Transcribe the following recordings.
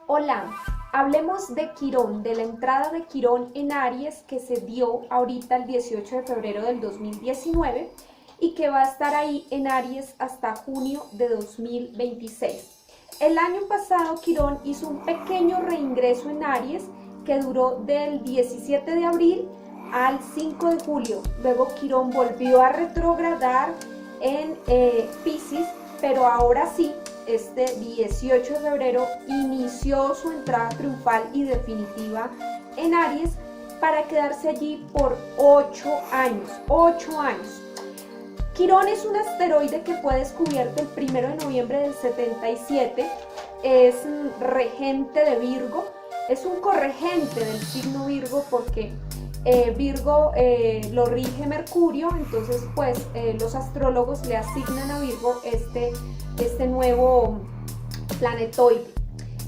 Hola, hablemos de Quirón, de la entrada de Quirón en Aries que se dio ahorita el 18 de febrero del 2019 y que va a estar ahí en Aries hasta junio de 2026. El año pasado Quirón hizo un pequeño reingreso en Aries que duró del 17 de abril al 5 de julio. Luego Quirón volvió a retrogradar en Piscis, pero ahora sí, este 18 de febrero inició su entrada triunfal y definitiva en Aries para quedarse allí por 8 años. 8 años. Quirón es un asteroide que fue descubierto el 1 de noviembre del 77, es regente de Virgo, es un corregente del signo Virgo porque Virgo lo rige Mercurio, entonces pues los astrólogos le asignan a Virgo este nuevo planetoide.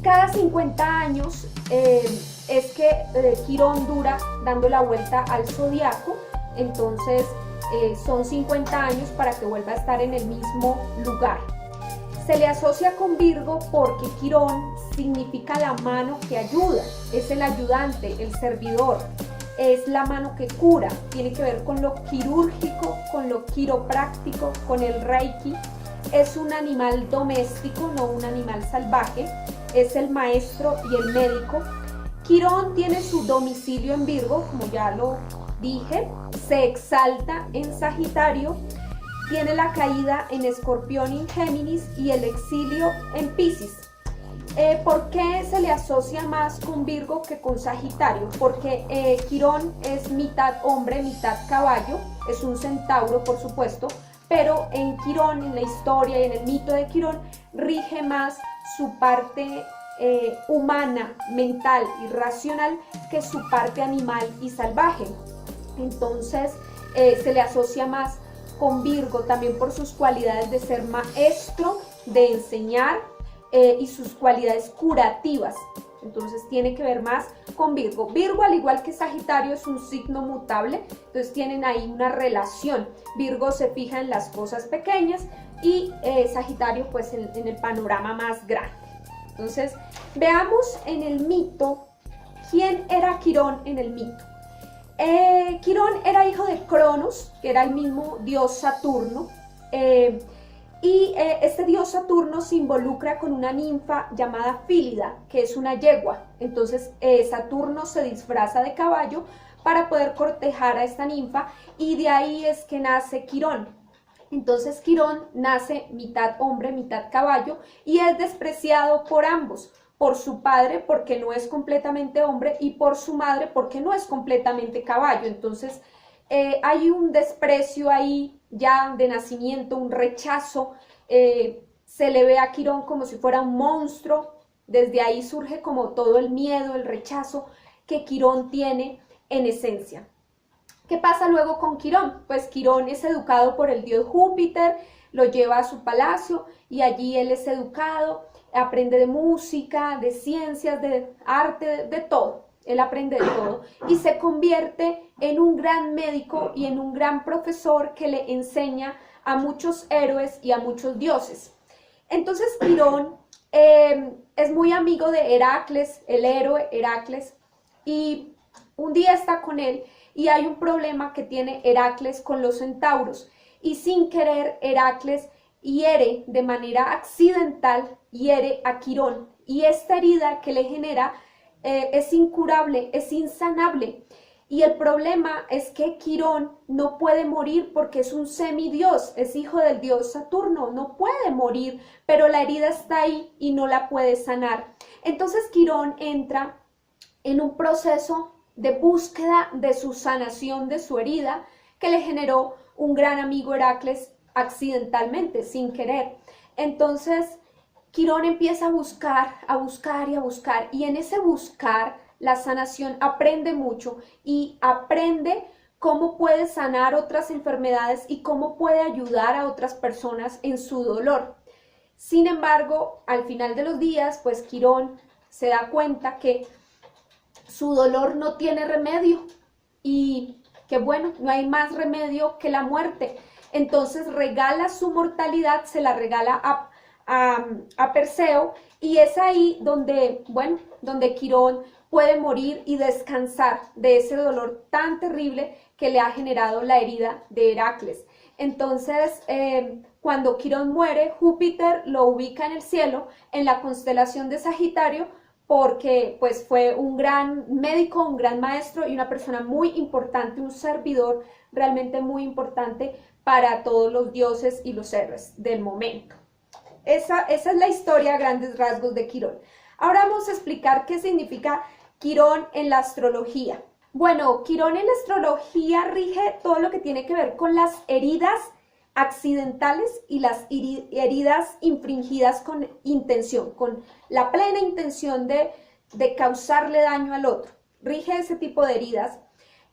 Cada 50 años es que Quirón dura dando la vuelta al zodiaco, entonces son 50 años para que vuelva a estar en el mismo lugar. Se le asocia con Virgo porque Quirón significa la mano que ayuda, es el ayudante, el servidor, es la mano que cura, tiene que ver con lo quirúrgico, con lo quiropráctico, con el reiki. Es un animal doméstico, no un animal salvaje, es el maestro y el médico. Quirón tiene su domicilio en Virgo, como ya lo dije, se exalta en Sagitario, tiene la caída en Escorpión y en Géminis y el exilio en Piscis. ¿Por qué se le asocia más con Virgo que con Sagitario? Porque Quirón es mitad hombre, mitad caballo, es un centauro por supuesto, pero en Quirón, en la historia y en el mito de Quirón, rige más su parte humana, mental y racional que su parte animal y salvaje. Entonces se le asocia más con Virgo también por sus cualidades de ser maestro, de enseñar y sus cualidades curativas. Entonces tiene que ver más con Virgo. Virgo, al igual que Sagitario, es un signo mutable, entonces tienen ahí una relación. Virgo se fija en las cosas pequeñas y Sagitario pues en el panorama más grande. Entonces veamos en el mito quién era Quirón en el mito. Quirón era hijo de Cronos, que era el mismo dios Saturno, y este dios Saturno se involucra con una ninfa llamada Fílida, que es una yegua. Entonces Saturno se disfraza de caballo para poder cortejar a esta ninfa y de ahí es que nace Quirón. Entonces Quirón nace mitad hombre, mitad caballo y es despreciado por ambos. Por su padre porque no es completamente hombre y por su madre porque no es completamente caballo. Entonces hay un desprecio ahí ya de nacimiento, un rechazo, se le ve a Quirón como si fuera un monstruo, desde ahí surge como todo el miedo, el rechazo que Quirón tiene en esencia. ¿Qué pasa luego con Quirón? Pues Quirón es educado por el dios Júpiter, lo lleva a su palacio y allí él es educado, aprende de música, de ciencias, de arte, de todo. Él aprende de todo y se convierte en un gran médico y en un gran profesor que le enseña a muchos héroes y a muchos dioses. Entonces Quirón es muy amigo de Heracles, el héroe Heracles, y un día está con él y hay un problema que tiene Heracles con los centauros y sin querer Heracles hiere de manera accidental, hiere a Quirón y esta herida que le genera es incurable, es insanable. Y el problema es que Quirón no puede morir porque es un semidios, es hijo del dios Saturno, no puede morir, pero la herida está ahí y no la puede sanar. Entonces Quirón entra en un proceso de búsqueda de su sanación de su herida que le generó un gran amigo Heracles accidentalmente, sin querer. Entonces Quirón empieza a buscar y a buscar, y en ese buscar la sanación aprende mucho y aprende cómo puede sanar otras enfermedades y cómo puede ayudar a otras personas en su dolor. Sin embargo, al final de los días, pues Quirón se da cuenta que su dolor no tiene remedio y que bueno, no hay más remedio que la muerte. Entonces regala su mortalidad, se la regala a Perseo Y es ahí donde, bueno, donde Quirón puede morir y descansar de ese dolor tan terrible que le ha generado la herida de Heracles. Entonces, cuando Quirón muere, Júpiter lo ubica en el cielo, en la constelación de Sagitario, porque pues fue un gran médico, un gran maestro y una persona muy importante, un servidor realmente muy importante para todos los dioses y los héroes del momento. Esa es la historia a grandes rasgos de Quirón. Ahora vamos a explicar qué significa Quirón en la astrología. Bueno, Quirón en la astrología rige todo lo que tiene que ver con las heridas accidentales y las heridas infringidas con intención, con la plena intención de causarle daño al otro. Rige ese tipo de heridas.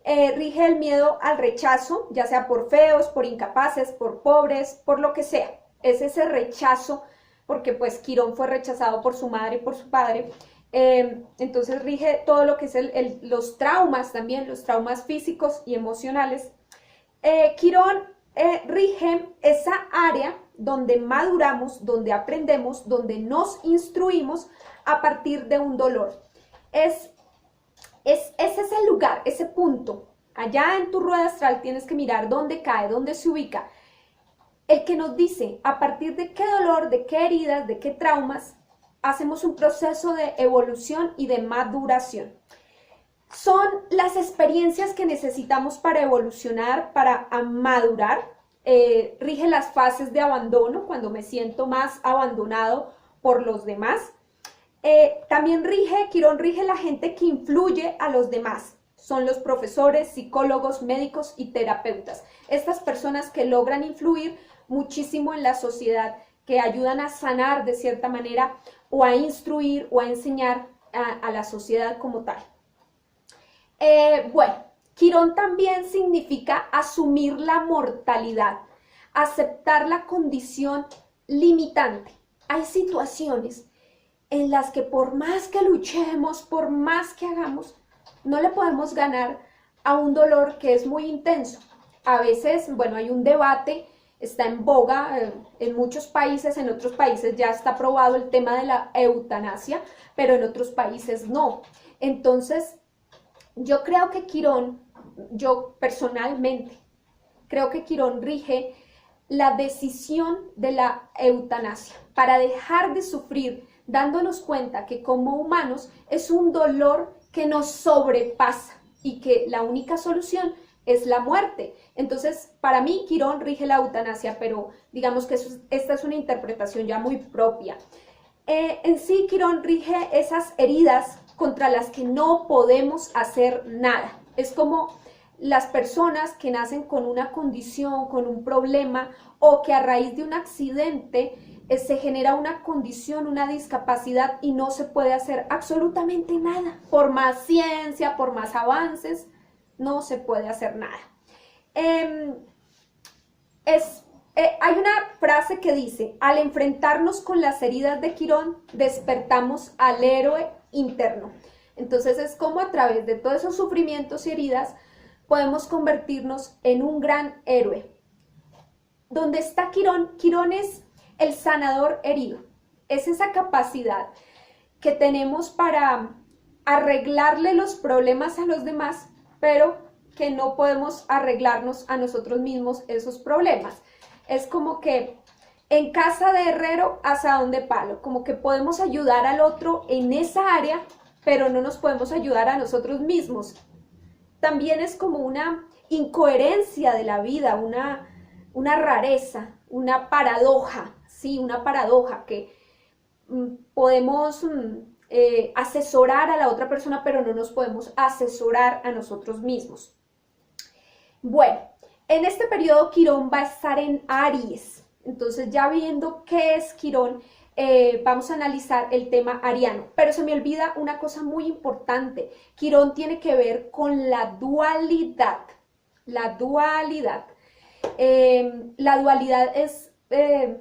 Rige el miedo al rechazo, ya sea por feos, por incapaces, por pobres, por lo que sea. Es ese rechazo, porque pues Quirón fue rechazado por su madre y por su padre. Entonces rige todo lo que es los traumas también, los traumas físicos y emocionales. Quirón rige esa área donde maduramos, donde aprendemos, donde nos instruimos a partir de un dolor. Ese es el lugar, ese punto. Allá en tu rueda astral tienes que mirar dónde cae, dónde se ubica. El que nos dice a partir de qué dolor, de qué heridas, de qué traumas, hacemos un proceso de evolución y de maduración. Son las experiencias que necesitamos para evolucionar, para madurar. Rige las fases de abandono, cuando me siento más abandonado por los demás. También Quirón rige la gente que influye a los demás. Son los profesores, psicólogos, médicos y terapeutas. Estas personas que logran influir muchísimo en la sociedad, que ayudan a sanar de cierta manera o a instruir o a enseñar a la sociedad como tal. Bueno, Quirón también significa asumir la mortalidad, aceptar la condición limitante. Hay situaciones en las que por más que luchemos, por más que hagamos, no le podemos ganar a un dolor que es muy intenso. A veces, bueno, hay un debate, está en boga en muchos países, en otros países ya está aprobado el tema de la eutanasia, pero en otros países no. Entonces, yo creo que Quirón, yo personalmente, creo que Quirón rige la decisión de la eutanasia para dejar de sufrir, dándonos cuenta que como humanos es un dolor que nos sobrepasa y que la única solución es la muerte. Entonces, para mí, Quirón rige la eutanasia, pero digamos que esta es una interpretación ya muy propia. En sí, Quirón rige esas heridas contra las que no podemos hacer nada. Es como las personas que nacen con una condición, con un problema, o que a raíz de un accidente se genera una condición, una discapacidad y no se puede hacer absolutamente nada. Por más ciencia, por más avances, no se puede hacer nada. Hay una frase que dice: al enfrentarnos con las heridas de Quirón, despertamos al héroe interno. Entonces es como a través de todos esos sufrimientos y heridas podemos convertirnos en un gran héroe. ¿Dónde está Quirón? Quirón es el sanador herido. Es esa capacidad que tenemos para arreglarle los problemas a los demás, pero que no podemos arreglarnos a nosotros mismos esos problemas. Es como que en casa de herrero, asadón de palo, como que podemos ayudar al otro en esa área, pero no nos podemos ayudar a nosotros mismos. También es como una incoherencia de la vida, una rareza, una paradoja, sí, una paradoja que podemos asesorar a la otra persona, pero no nos podemos asesorar a nosotros mismos. Bueno, en este periodo Quirón va a estar en Aries. Entonces, ya viendo qué es Quirón, vamos a analizar el tema ariano. Pero se me olvida una cosa muy importante. Quirón tiene que ver con la dualidad. La dualidad. La dualidad es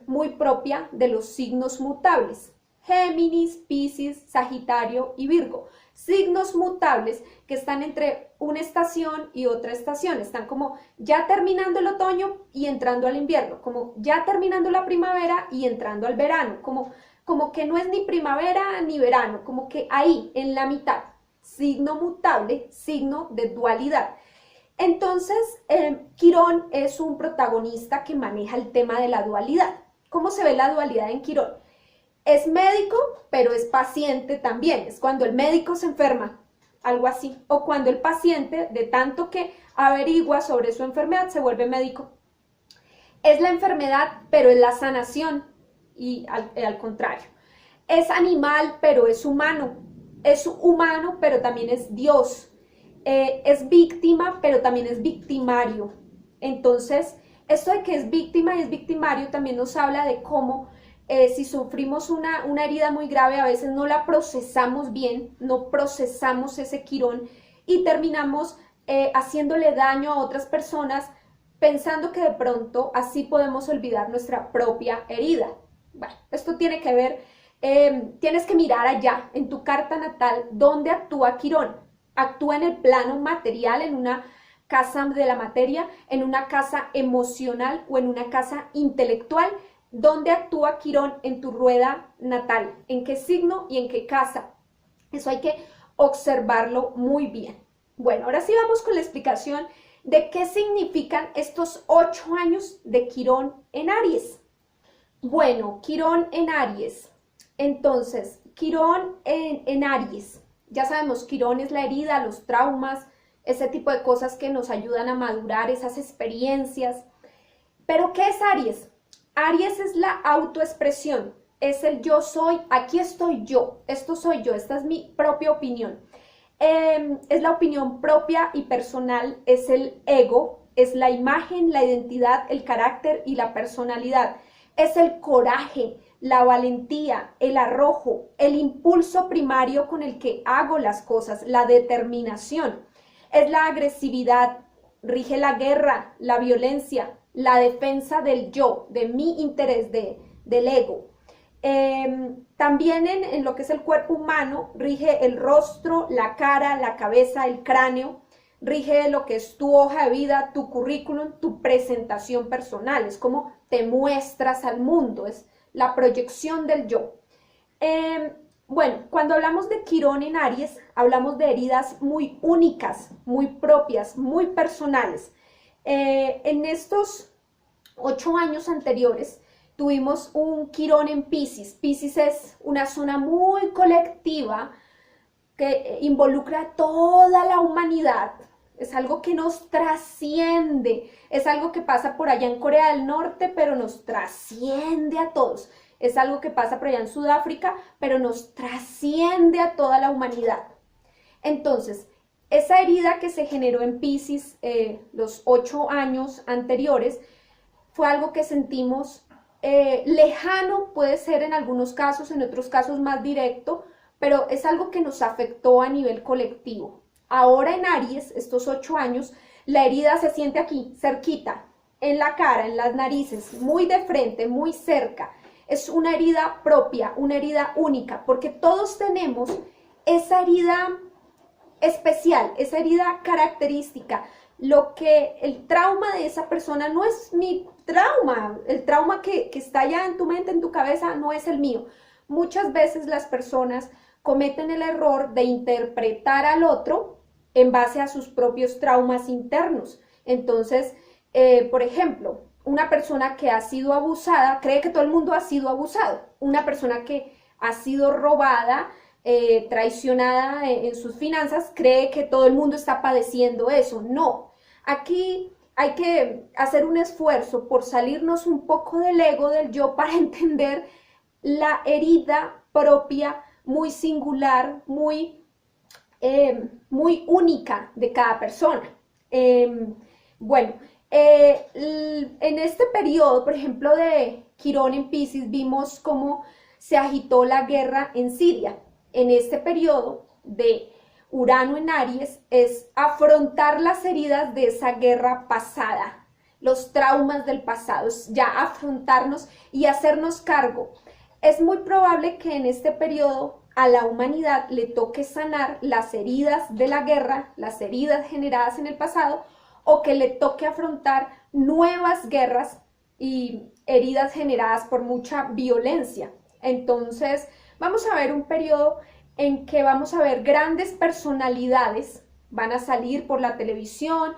muy propia de los signos mutables. Géminis, Piscis, Sagitario y Virgo. Signos mutables que están entre una estación y otra estación. Están como ya terminando el otoño y entrando al invierno. Como ya terminando la primavera y entrando al verano. Como como que no es ni primavera ni verano, como que ahí, en la mitad, signo mutable, signo de dualidad. Entonces, Quirón es un protagonista que maneja el tema de la dualidad. ¿Cómo se ve la dualidad en Quirón? Es médico, pero es paciente también. Es cuando el médico se enferma, algo así. O cuando el paciente, de tanto que averigua sobre su enfermedad, se vuelve médico. Es la enfermedad, pero es la sanación. Y al contrario. Es animal, pero es humano. Es humano, pero también es Dios. Es víctima, pero también es victimario. Entonces, esto de que es víctima y es victimario también nos habla de cómo si sufrimos una herida muy grave, a veces no la procesamos bien, no procesamos ese Quirón y terminamos haciéndole daño a otras personas pensando que de pronto así podemos olvidar nuestra propia herida. Bueno, esto tiene que ver, tienes que mirar allá en tu carta natal dónde actúa Quirón. Actúa en el plano material, en una casa de la materia, en una casa emocional o en una casa intelectual. ¿Dónde actúa Quirón en tu rueda natal? ¿En qué signo y en qué casa? Eso hay que observarlo muy bien. Bueno, ahora sí vamos con la explicación de qué significan estos 8 años de Quirón en Aries. Bueno, Quirón en Aries. Entonces, Quirón en Aries. Ya sabemos, Quirón es la herida, los traumas, ese tipo de cosas que nos ayudan a madurar, esas experiencias. ¿Pero qué es Aries? Aries es la autoexpresión, es el yo soy, aquí estoy yo, esto soy yo, esta es mi propia opinión. Es la opinión propia y personal, es el ego, es la imagen, la identidad, el carácter y la personalidad. Es el coraje, la valentía, el arrojo, el impulso primario con el que hago las cosas, la determinación. Es la agresividad, rige la guerra, la violencia, la defensa del yo, de mi interés, del ego. También en lo que es el cuerpo humano, rige el rostro, la cara, la cabeza, el cráneo, rige lo que es tu hoja de vida, tu currículum, tu presentación personal, es como te muestras al mundo, es la proyección del yo. Bueno, cuando hablamos de Quirón en Aries, hablamos de heridas muy únicas, muy propias, muy personales. En estos 8 años anteriores tuvimos un Quirón en Piscis. Piscis es una zona muy colectiva que involucra a toda la humanidad. Es algo que nos trasciende, es algo que pasa por allá en Corea del Norte, pero nos trasciende a todos. Es algo que pasa por allá en Sudáfrica, pero nos trasciende a toda la humanidad. Entonces, esa herida que se generó en Piscis los 8 años anteriores fue algo que sentimos lejano, puede ser en algunos casos, en otros casos más directo, pero es algo que nos afectó a nivel colectivo. Ahora en Aries, estos 8 años, la herida se siente aquí, cerquita, en la cara, en las narices, muy de frente, muy cerca. Es una herida propia, una herida única, porque todos tenemos esa herida especial, esa herida característica. Lo que el trauma de esa persona no es mi trauma, el trauma que está allá en tu mente, en tu cabeza, no es el mío. Muchas veces las personas cometen el error de interpretar al otro en base a sus propios traumas internos. Entonces, por ejemplo, una persona que ha sido abusada cree que todo el mundo ha sido abusado. Una persona que ha sido robada, traicionada en sus finanzas, cree que todo el mundo está padeciendo eso. No, aquí hay que hacer un esfuerzo por salirnos un poco del ego, del yo, para entender la herida propia, muy singular, muy única de cada persona. Bueno, en este periodo, por ejemplo, de Quirón en Piscis, vimos cómo se agitó la guerra en Siria. En este periodo de Urano en Aries es afrontar las heridas de esa guerra pasada, los traumas del pasado, es ya afrontarnos y hacernos cargo. Es muy probable que en este periodo a la humanidad le toque sanar las heridas de la guerra, las heridas generadas en el pasado, o que le toque afrontar nuevas guerras y heridas generadas por mucha violencia. Entonces, vamos a ver un periodo en que vamos a ver grandes personalidades, van a salir por la televisión,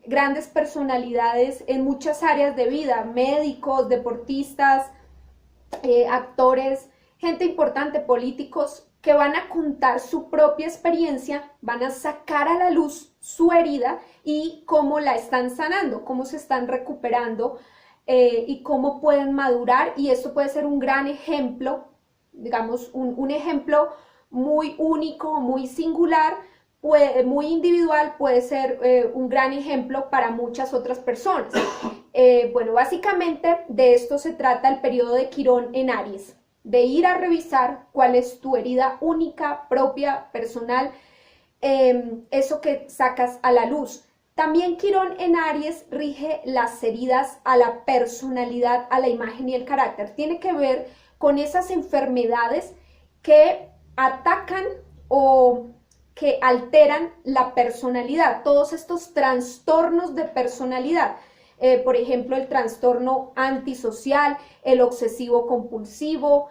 grandes personalidades en muchas áreas de vida, médicos, deportistas, actores, gente importante, políticos, que van a contar su propia experiencia, van a sacar a la luz su herida y cómo la están sanando, cómo se están recuperando y cómo pueden madurar. Y esto puede ser un gran ejemplo, digamos, un ejemplo muy único, muy singular, muy individual, puede ser un gran ejemplo para muchas otras personas. Bueno, básicamente de esto se trata el periodo de Quirón en Aries, de ir a revisar cuál es tu herida única, propia, personal, eso que sacas a la luz. También Quirón en Aries rige las heridas a la personalidad, a la imagen y el carácter. Tiene que ver con esas enfermedades que atacan o que alteran la personalidad, todos estos trastornos de personalidad. Por ejemplo, el trastorno antisocial, el obsesivo compulsivo,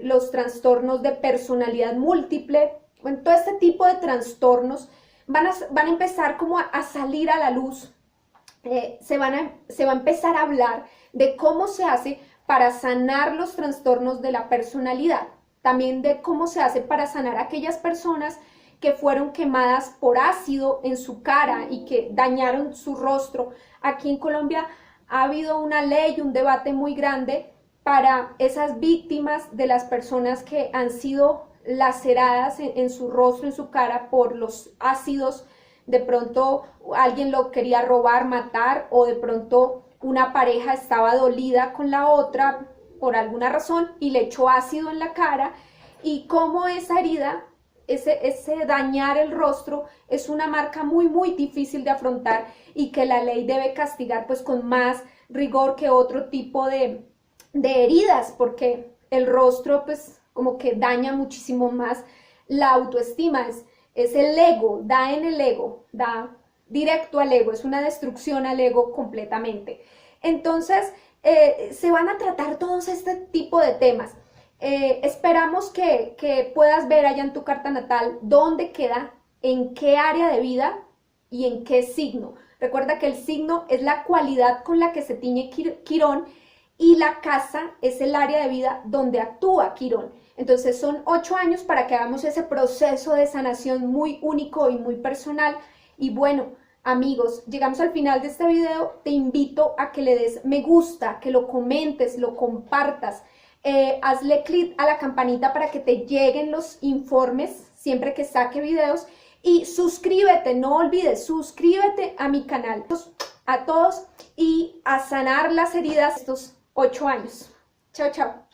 los trastornos de personalidad múltiple. Bueno, todo este tipo de trastornos van a empezar como a salir a la luz. Se va a empezar a hablar de cómo se hace para sanar los trastornos de la personalidad. También de cómo se hace para sanar a aquellas personas que fueron quemadas por ácido en su cara y que dañaron su rostro. Aquí en Colombia ha habido una ley, un debate muy grande para esas víctimas de las personas que han sido laceradas en su rostro, en su cara por los ácidos. De pronto alguien lo quería robar, matar, o de pronto una pareja estaba dolida con la otra por alguna razón y le echó ácido en la cara, y cómo esa herida, ese dañar el rostro, es una marca muy difícil de afrontar y que la ley debe castigar pues con más rigor que otro tipo de heridas, porque el rostro pues como que daña muchísimo más la autoestima, es el ego, da en el ego, da directo al ego, es una destrucción al ego completamente. Entonces se van a tratar todos este tipo de temas. Esperamos que puedas ver allá en tu carta natal dónde queda, en qué área de vida y en qué signo. Recuerda que el signo es la cualidad con la que se tiñe Quirón y la casa es el área de vida donde actúa Quirón. Entonces son 8 años para que hagamos ese proceso de sanación muy único y muy personal. Y bueno, amigos, llegamos al final de este video. Te invito a que le des me gusta, que lo comentes, lo compartas. Hazle clic a la campanita para que te lleguen los informes siempre que saque videos, y suscríbete, no olvides, suscríbete a mi canal. A todos, y a sanar las heridas estos 8 años. Chao, chao.